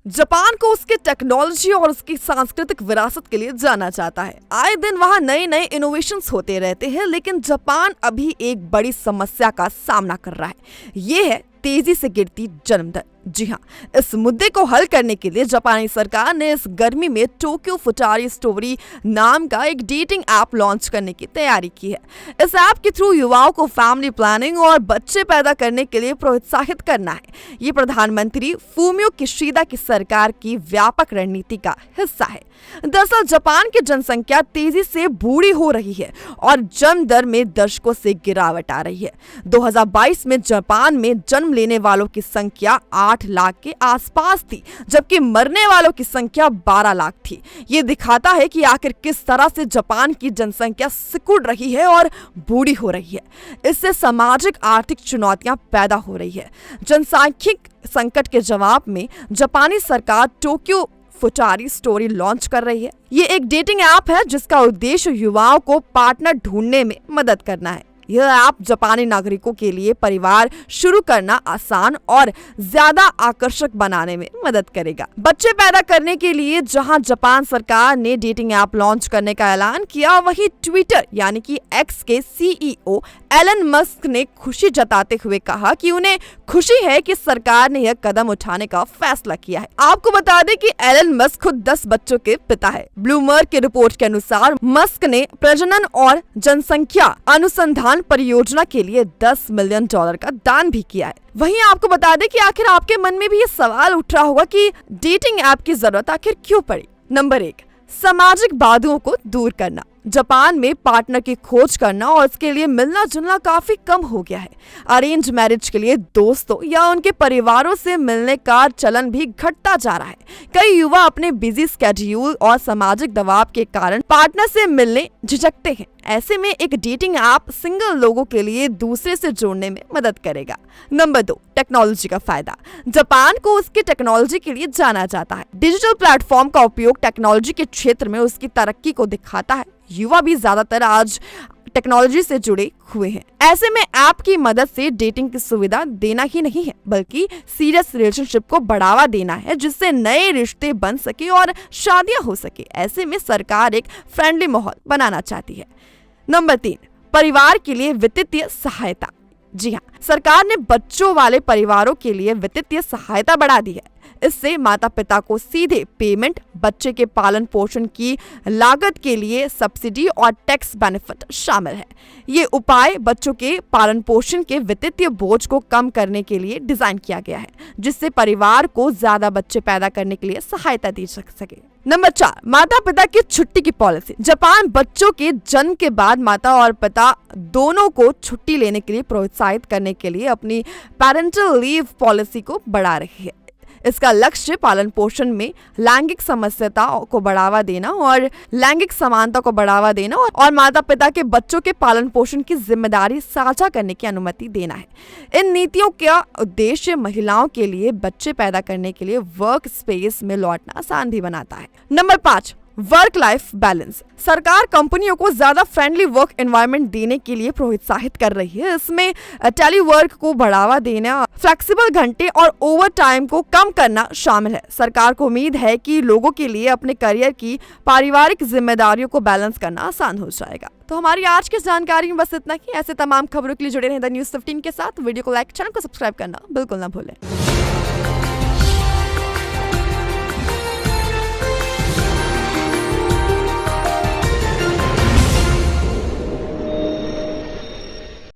Japan को उसके technology और उसकी सांस्कृतिक विरासत के लिए जाना जाता है। आए दिन वहाँ नए नए इनोवेशंस होते रहते हैं, लेकिन जापान अभी एक बड़ी समस्या का सामना कर रहा है। ये है तेजी से गिरती जन्म दर। जी हाँ, इस मुद्दे को हल करने के लिए जापानी सरकार ने इस गर्मी में टोक्यो फुटारी स्टोरी नाम का एक डेटिंग ऐप लॉन्च करने की तैयारी की है। इस ऐप के थ्रू युवाओं को फैमिली प्लानिंग और बच्चे पैदा करने के लिए प्रोत्साहित करना है। ये प्रधानमंत्री फूमियो किशिदा की सरकार की व्यापक रणनीति का हिस्सा है। दरअसल जापान की जनसंख्या तेजी से बूढ़ी हो रही है और जन्म दर में दशकों से गिरावट आ रही है। 2022 में जापान में जन्म लेने वालों की संख्या 8 लाख के आसपास थी, जबकि मरने वालों की संख्या 12 लाख थी। ये दिखाता है कि आखिर किस तरह से जापान की जनसंख्या सिकुड़ रही है और बूढ़ी हो रही है। इससे सामाजिक आर्थिक चुनौतियां पैदा हो रही है। जनसांख्यिक संकट के जवाब में जापानी सरकार टोक्यो फुटारी स्टोरी लॉन्च कर रही है। ये एक डेटिंग ऐप है जिसका उद्देश्य युवाओं को पार्टनर ढूंढने में मदद करना है। यह ऐप जापानी नागरिकों के लिए परिवार शुरू करना आसान और ज्यादा आकर्षक बनाने में मदद करेगा। बच्चे पैदा करने के लिए जहां जापान सरकार ने डेटिंग ऐप लॉन्च करने का ऐलान किया, वहीं ट्विटर यानी कि एक्स के सीईओ एलन मस्क ने खुशी जताते हुए कहा कि उन्हें खुशी है कि सरकार ने यह कदम उठाने का फैसला किया है। आपको बता दें कि एलन मस्क खुद 10 बच्चों के पिता है। ब्लूमबर्ग की रिपोर्ट के अनुसार मस्क ने प्रजनन और जनसंख्या अनुसंधान परियोजना के लिए $10 मिलियन का दान भी किया है। वहीं आपको बता दें कि आखिर आपके मन में भी ये सवाल उठ रहा होगा कि डेटिंग ऐप की जरूरत आखिर क्यों पड़ी। नंबर 1, सामाजिक बाधाओं को दूर करना। जापान में पार्टनर की खोज करना और उसके लिए मिलना जुलना काफी कम हो गया है। अरेंज मैरिज के लिए दोस्तों या उनके परिवारों से मिलने का चलन भी घटता जा रहा है। कई युवा अपने बिजी स्केड्यूल और सामाजिक दबाव के कारण पार्टनर से मिलने झिझकते हैं। ऐसे में एक डेटिंग ऐप सिंगल लोगों के लिए दूसरे से जोड़ने में मदद करेगा। नंबर 2, टेक्नोलॉजी का फायदा। जापान को उसकी टेक्नोलॉजी के लिए जाना जाता है। डिजिटल प्लेटफॉर्म का उपयोग टेक्नोलॉजी के क्षेत्र में उसकी तरक्की को दिखाता है। युवा भी ज्यादातर आज टेक्नोलॉजी से जुड़े हुए हैं। ऐसे में ऐप की मदद से डेटिंग की सुविधा देना ही नहीं है, बल्कि सीरियस रिलेशनशिप को बढ़ावा देना है, जिससे नए रिश्ते बन सके और शादियां हो सके। ऐसे में सरकार एक फ्रेंडली माहौल बनाना चाहती है। नंबर 3, परिवार के लिए वित्तीय सहायता। जी हाँ, सरकार ने बच्चों वाले परिवारों के लिए वित्तीय सहायता बढ़ा दी है। इससे माता पिता को सीधे पेमेंट, बच्चे के पालन पोषण की लागत के लिए सब्सिडी और टैक्स बेनिफिट शामिल है। ये उपाय बच्चों के पालन पोषण के वित्तीय बोझ को कम करने के लिए डिजाइन किया गया है, जिससे परिवार को ज्यादा बच्चे पैदा करने के लिए सहायता दी जा सके। नंबर 4, माता पिता की छुट्टी की पॉलिसी। जापान बच्चों के जन्म के बाद माता और पिता दोनों को छुट्टी लेने के लिए प्रोत्साहित करने के लिए अपनी पेरेंटल लीव पॉलिसी को बढ़ा रही है। इसका लक्ष्य पालन पोषण में लैंगिक समस्या को बढ़ावा देना और लैंगिक समानता को बढ़ावा देना और माता पिता के बच्चों के पालन पोषण की जिम्मेदारी साझा करने की अनुमति देना है। इन नीतियों का उद्देश्य महिलाओं के लिए बच्चे पैदा करने के लिए वर्क स्पेस में लौटना आसान भी बनाता है। Number 5, work life balance. सरकार कंपनियों को ज्यादा फ्रेंडली वर्क एनवायरनमेंट देने के लिए प्रोत्साहित कर रही है। इसमें टेलीवर्क को बढ़ावा देना, फ्लेक्सिबल घंटे और ओवर टाइम को कम करना शामिल है। सरकार को उम्मीद है कि लोगों के लिए अपने करियर की पारिवारिक जिम्मेदारियों को बैलेंस करना आसान हो जाएगा। तो हमारी आज की जानकारी में बस इतना ही। ऐसे तमाम खबरों के लिए जुड़े रहें द न्यूज़ 15 के साथ। वीडियो को लाइक, चैनल को सब्सक्राइब करना बिल्कुल ना भूलें।